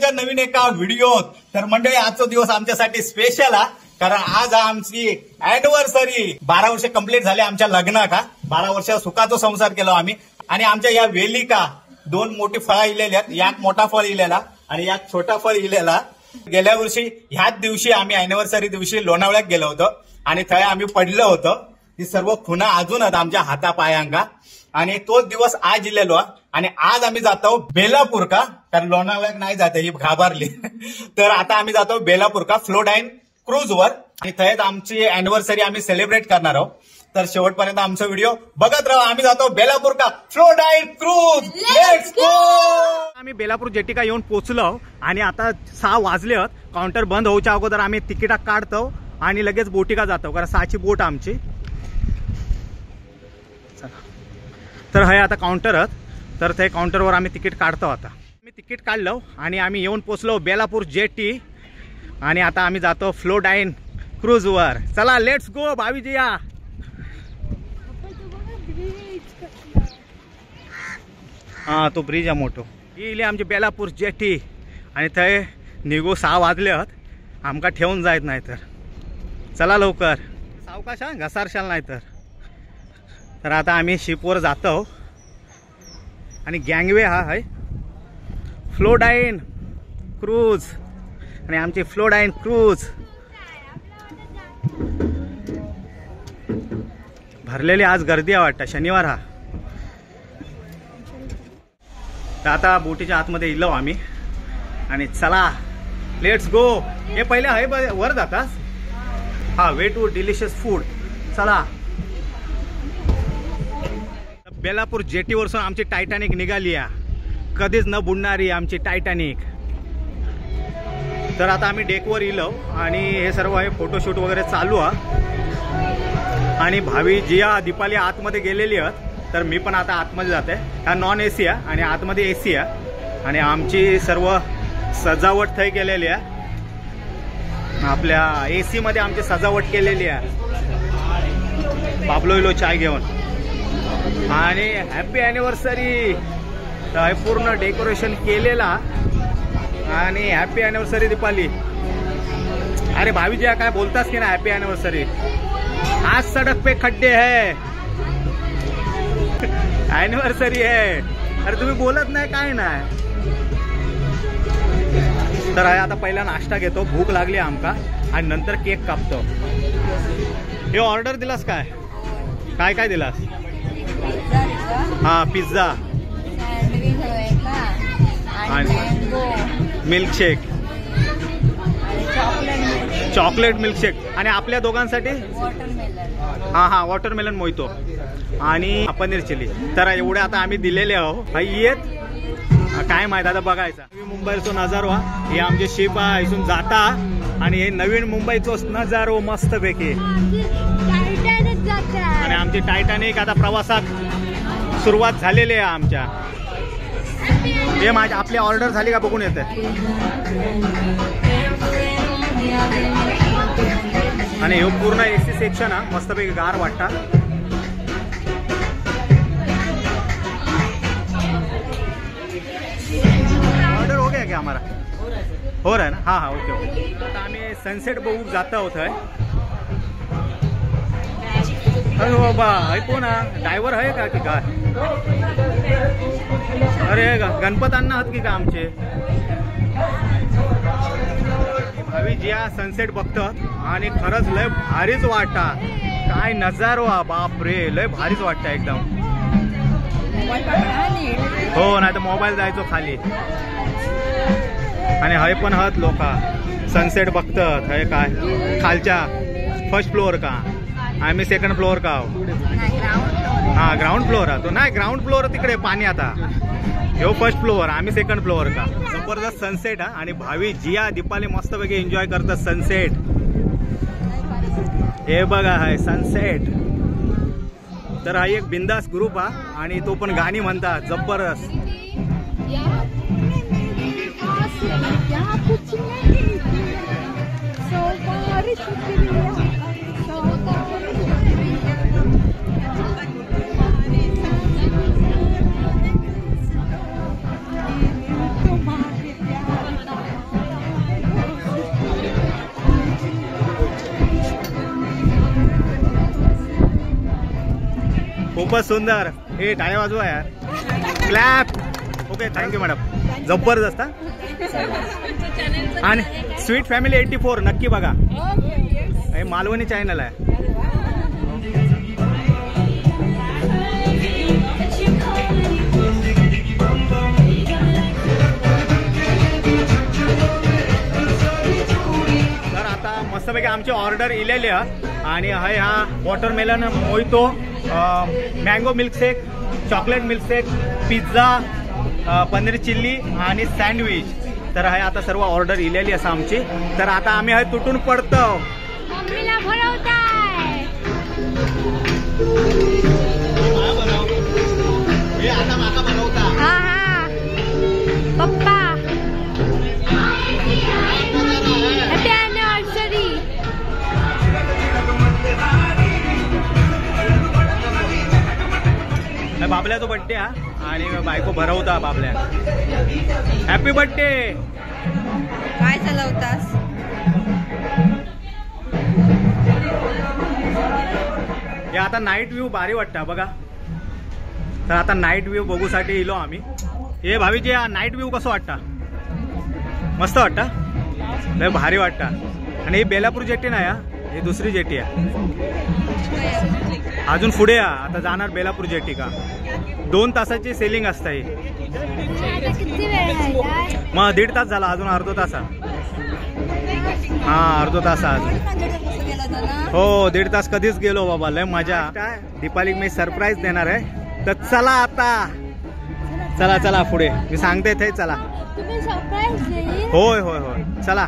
आजच्या नवीन एका व्हिडिओत। तर मंडळी आजचा दिवस आमच्यासाठी स्पेशल आहे, कारण आज आमची अॅनिव्हर्सरी 12 वर्ष कंप्लीट झाले आमच्या लग्नाका। 12 वर्ष सुखाचा संसार केला आम्ही। आणि आमच्या या वेलीका 2 मोठी फळं इलेल्या, यात मोठा फळ इलेला आणि यात छोटा फळ इलेला। गेल्या वर्षी ह्याच दिवशी आम्ही अॅनिव्हर्सरी दिवशी लोणावळ्यात गेलो होतो आणि थंय आम्ही पडलो होतो। ती सर्व खुणा अजून आहेत आमच्या हातापायांका आणि तोच दिवस आज इलेलो। आणि आज आम्ही जातो बेलापूर का, कारण लोणावळ्यात नाही जाते ही घाबरली तर आता आम्ही जातो बेलापूर का फ्लोडाईन क्रूज वर आणि थंयच आमची अॅनिव्हर्सरी आम्ही सेलिब्रेट करणार आहोत। तर शेवटपर्यंत आमचा व्हिडिओ बघत राहा। आम्ही जातो बेलापूर का फ्लोडाईन क्रूज, लेट्स गो। आम्ही बेलापूर जेटीका येऊन पोहोचलो आणि आता 6 वाजले आहेत। काउंटर बंद होऊच्या अगोदर आम्ही तिकीटा काढतो आणि लगेच बोटीका जातो, कारण 6ची बोट आमची। तर हे आता काउंटर आहेत, तर ते काउंटरवर आम्ही तिकीट काढतो। आता मी तिकीट काढलो आणि आम्ही येऊन पोहोचलो बेलापूर जेटी आणि आता आम्ही जातो फ्लोडाईन क्रूज वर। चला लेट्स गो भावीजी या। हा तो ब्रिज आहे मोठो, ही इली आमची बेलापूर जेटी आणि थंय निघू 6 वाजले आहेत, आमका ठेवून जायत नाही तर चला लवकर, सावकाश हा घसारशाल नाही तर। तर आता आम्ही शिपवर जातो आणि गँगवे हा आहे फ्लोडाईन क्रूज आणि आमची फ्लोडाईन क्रूज भरलेली आज गर्दी आहे वाटतं, शनिवार हा। तर आता बोटीच्या आतमध्ये इलो आम्ही आणि चला लेट्स गो। हे पहिले आहे वर जातास, हा वे टू डिलिशियस फूड। चला बेलापूर जेटीवरसून आमची टायटॅनिक निघाली आहे, कधीच न बुडणारी आमची टायटॅनिक। तर आता आम्ही डेकवर इलो आणि हे सर्व आहे फोटोशूट वगैरे चालू आहे आणि भावी जिया दीपाली आतमध्ये गेलेली आहेत, तर मी पण आता आतमध्ये जाते। हा नॉन एसी आहे आणि आतमध्ये एसी आहे आणि आमची सर्व सजावट थंय केलेली आहे। आपल्या एसी मध्ये आमची सजावट केलेली आहे। बाबलो इलो चाय घेऊन आणि हॅपी अॅनिव्हर्सरी। तर पूर्ण डेकोरेशन केलेला आणि हॅपी अॅनिव्हर्सरी दीपाली। अरे भावीजी काय बोलतास की ना, हॅपी अॅनिव्हर्सरी। आज सड़क पे खड्डे है, अॅनिव्हर्सरी है। अरे तुम्ही बोलत नाही काय नाही। तर आता पहिला नाश्ता घेतो, भूक लागली आमका, आणि नंतर केक कापतो। हे ऑर्डर दिलास काय काय काय दिलास? हा पिझ्झा आणि मिल्कशेक चॉकलेट मिल्कशेक आणि आपल्या दोघांसाठी हा वॉटरमेलन मोहितो आणि पनीर चिली। तर एवढे आता आम्ही दिलेले आहो। येत काय माहित आता बघायचा। मुंबईचो नजारो हे आमचे शिप आहे, इथून जाता आणि हे नवीन मुंबईचो नजारो मस्त पैकी। आणि आमची टायटॅनिक आता प्रवासात सुरुवात झालेली आहे आमच्या। हे माझी आपली ऑर्डर झाली का बघून येते। आणि हे पूर्ण एसी सेक्शन आहे, मस्तपैकी गार वाटता। ऑर्डर हो गया क्या हमारा? हो रहा है ना? हाँ ओके ओके। आता आम्ही सनसेट बघू जात आहोत। अरे बाबा है कोण ड्रायव्हर आहे का की काय? अरे गणपत अण्णा आहात की का आमचे? भावी जिया सनसेट बघतात आणि खरंच लय भारीच वाटता। काय नजारो बाप रे, लय भारीच वाटतं एकदम। हो नाही तर मोबाईल जायचो खाली। आणि हय पण हत लोक सनसेट बघतात। हय काय खालच्या फर्स्ट फ्लोअर का, आम्ही सेकंड फ्लोअर का? हा ग्राउंड फ्लोअर तो नाही, ग्राउंड फ्लोअर तिकडे पाणी आता। यो फर्स्ट फ्लोअर, आम्ही सेकंड फ्लोअर का। जबरदस्त सनसेट हा आणि भावी जिया दीपाली मस्तपैकी एन्जॉय करतात सनसेट। हे बघा हाय सनसेट। तर हा एक बिंदास ग्रुप हा आणि तो पण गाणी म्हणतात जबरदस्त। खूपच सुंदर. हे टाळ्या वाजवा यार. क्लॅप. Okay, thank you madam. जबरदस्त. आणि स्वीट फॅमिली 84 नक्की बघा. हे मालवणी चॅनल आहे. तर आता मस्तपैकी आमची ऑर्डर इलेली आहे आणि हा watermelon mojito, mango milkshake, chocolate milkshake, pizza, paneer chilli आणि सँडविच. तर हे आता सर्व ऑर्डर इलेली असा आमची. तर आता आम्ही हे तुटून पडतो. मम्मीला भरवताय. आता माका बनवता. हा हा पप्पा हॅपी अॅनिव्हर्सरी. बाबल्याचा बड्डे हा आणि बायको भरवता बाबल्या. Happy birthday. काय चालवतास? हे आता नाईट व्ह्यू भारी वाटतं बघा. तर आता नाईट व्ह्यू बघूसाठी इलो आम्ही. हे भावीजी नाईट व्ह्यू कसं वाटतं? मस्त वाटतं, लय भारी वाटतं. आणि ही बेलापूर जेटी नाही, ही दुसरी जेटी आहे. अजून पुढे आता जाणार बेलापूर जेटी का. 2 तासाची सेलिंग असतं ही. मग 1.5 तास झाला, अजून अर्धा तास. हा अर्धा तास अजून. हो 1.5 तास कधीच गेलो बाबा, लय मजा. दीपाली मी सरप्राईज देणार आहे. तर चला आता, चला चला पुढे. मी सांगते ते चला. होय होय होय चला.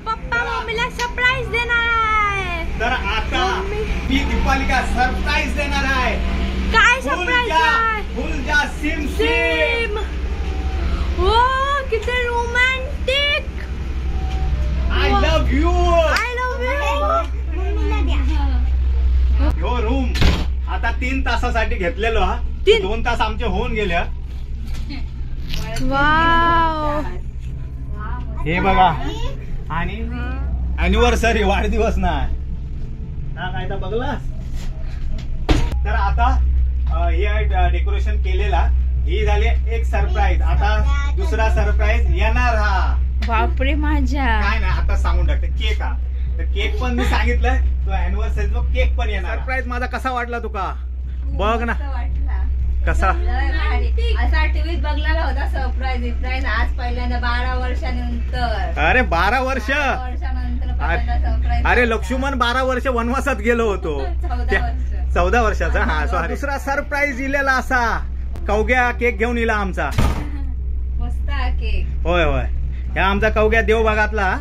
पप्पा मम्मीला सरप्राईज देणार आहे. तर आता मी दीपालिका सरप्राईज देणार आहे. काय सरप्राईज आहे? फुलजा सिम सिम. हो किती romantic. I love you. I love you. मम्मीला द्या. हो रूम आता 3 तासासाठी घेतलेलो हा. 2 तास आमचे होऊन गेले. वाव. हे बघा. आणि अॅनिव्हर्सरी वाढदिवस ना काय तर बघलास. तर आता हे डेकोरेशन केलेला. ही झाली एक सरप्राईज. आता दुसरा सरप्राईज येणार. हा बापरे माझ्या. काय नाही आता सांगून टाकते. केक हा. तर केक पण मी सांगितलंय तो अॅनिव्हर्सरीचा केक पण येणार. सरप्राईज माझा कसा वाटला तुका? बघ ना कसा. असा टीव्हीत बघलेला होता सरप्राईज. आज पहिल्यांदा 12 वर्षानंतर. अरे 12 वर्ष. अरे लक्ष्मण 12 वर्ष वनवासात गेलो होतो. 14 वर्षाचा. हा सॉरी. दुसरा सरप्राईज इलेला असा कवग्या केक घेऊन इला आमचा. मस्त केक. होय होय. ह्या आमचा कवग्या देवबागातला.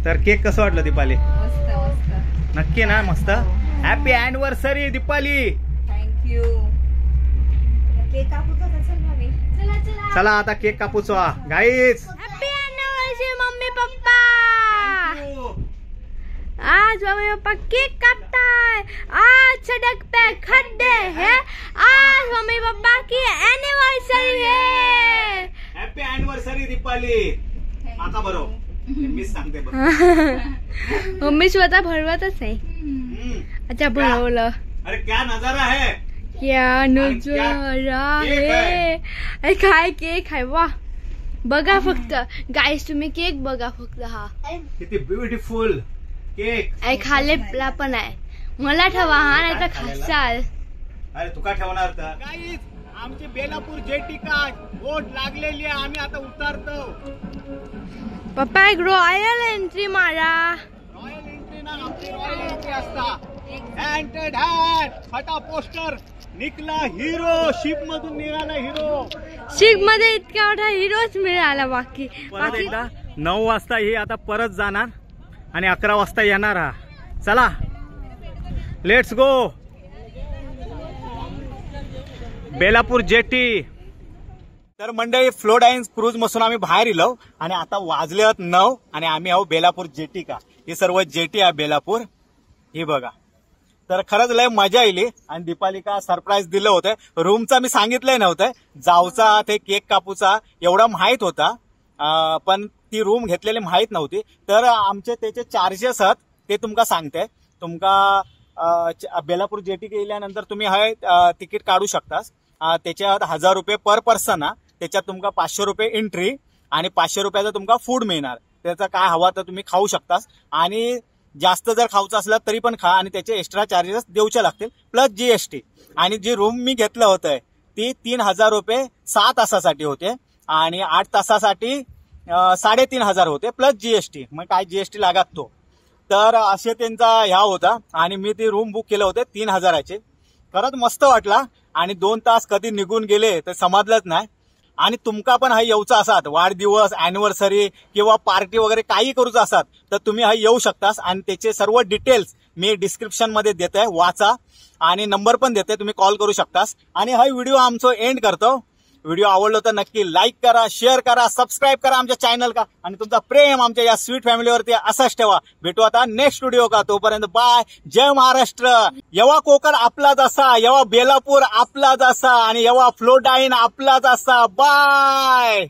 तर केक कसं वाटलं दीपाली? मस्त मस्त. नक्की ना मस्त. Happy anniversary Deepali. Thank you. Cake कापूचा चला चला. चला आता केक कापूचा guys. Happy anniversary mummy papa. आज मम्मी पप्पा केक कापताय. आज सड़क पे खड्डे है. आज मम्मी पप्पा की एनिवर्सरी है. Happy anniversary Deepali. आता बरोबर मीच सांगते बरं. मम्मी स्वतः भरवतच आहे. अच्छा भरवलं. अरे क्या नजारा है. क्या नजारा है. अरे काय केक आहे वा. बघा फक्त गाईस तुम्ही केक बघा फक्त. हा किती ब्युटिफुल केक. खाल्लेला पण आहे. मला ठेवा हा नाही तर खासाल. अरे तुका ठेवणार तर. गाईस आमची बेलापूर जेटी का बोट लागलेली आहे. आम्ही आता उतरतो. पप्पा एक रॉयल एंट्री मारा. रॉयल एंट्री ना आमची रॉयल एंट्री असता. हँटेड हॅट फटा पोस्टर निकला हिरो. शिप मधून निघाला हिरो. शिप मध्ये इतका मोठा हिरोच मिळाला. बाकी परत एकदा 9 वाजता ही आता परत जाणार आणि 11 वाजता येणार. हा चला लेट्स गो. बेलापूर जेटी. तर मंडळी फ्लोडाईन्स क्रूज मसून आम्ही बाहेर इलो आणि आता वाजले आहेत 9 आणि आम्ही आहो बेलापूर जेटी का. ही सर्व जेटी आहे बेलापूर. ही बघा. तर खरंच लय मजा येईल. आणि दीपालिका सरप्राईज दिलं होतं. रूमचा मी सांगितलंय नव्हतं. जावचा ते केक कापूचा एवढा माहित होता पण ती रूम घेतलेली माहित नव्हती. तर आमचे त्याचे चार्जेस आहेत ते तुमका सांगते. तुमका बेलापूर जेटी गेल्यानंतर तुम्ही हाय तिकीट काढू शकतास. त्याच्यात 1000 रुपये पर पर्सन हा. त्याच्यात तुमका 500 रुपये एंट्री आणि 500 रुपयाचा तुमका फूड मिळणार. त्याचा काय हवा तर तुम्ही खाऊ शकतास आणि जास्त जर खाऊचं असलं तरी पण खा आणि त्याचे एक्स्ट्रा चार्जेस देऊचे लागतील प्लस जीएसटी. आणि जी रूम मी घेतलं होतं ती 3000 रुपये 6 तासासाठी होते आणि 8 तासासाठी 3500 होते प्लस जीएसटी. मग काय जीएसटी लागत तो. तर असे त्यांचा ह्या होता आणि मी ती रूम बुक केलं होते 3000चे. खरंच मस्त वाटला आणि 2 तास कधी निघून गेले तर समजलंच नाही. आणि तुमका पण हा येऊचा असात वाढदिवस अॅनिव्हर्सरी किंवा पार्टी वगैरे काही करूचा असात तर तुम्ही हा येऊ शकतास आणि त्याचे सर्व डिटेल्स मी डिस्क्रिप्शन मध्ये देते वाचा आणि नंबर पण देते तुम्ही कॉल करू शकतास. आणि हा व्हिडिओ आमचा एंड करतो. व्हिडिओ आवडलो तर नक्की लाईक करा, शेअर करा, सबस्क्राईब करा आमच्या चॅनल का आणि तुमचा प्रेम आमच्या या स्वीट फॅमिलीवरती असाच ठेवा. भेटू आता नेक्स्ट व्हिडिओ का. तोपर्यंत बाय. जय महाराष्ट्र. यवा कोकण आपलाच असा, यवा बेलापूर आपलाच असा आणि यवा फ्लोडाईन आपलाच असा. बाय.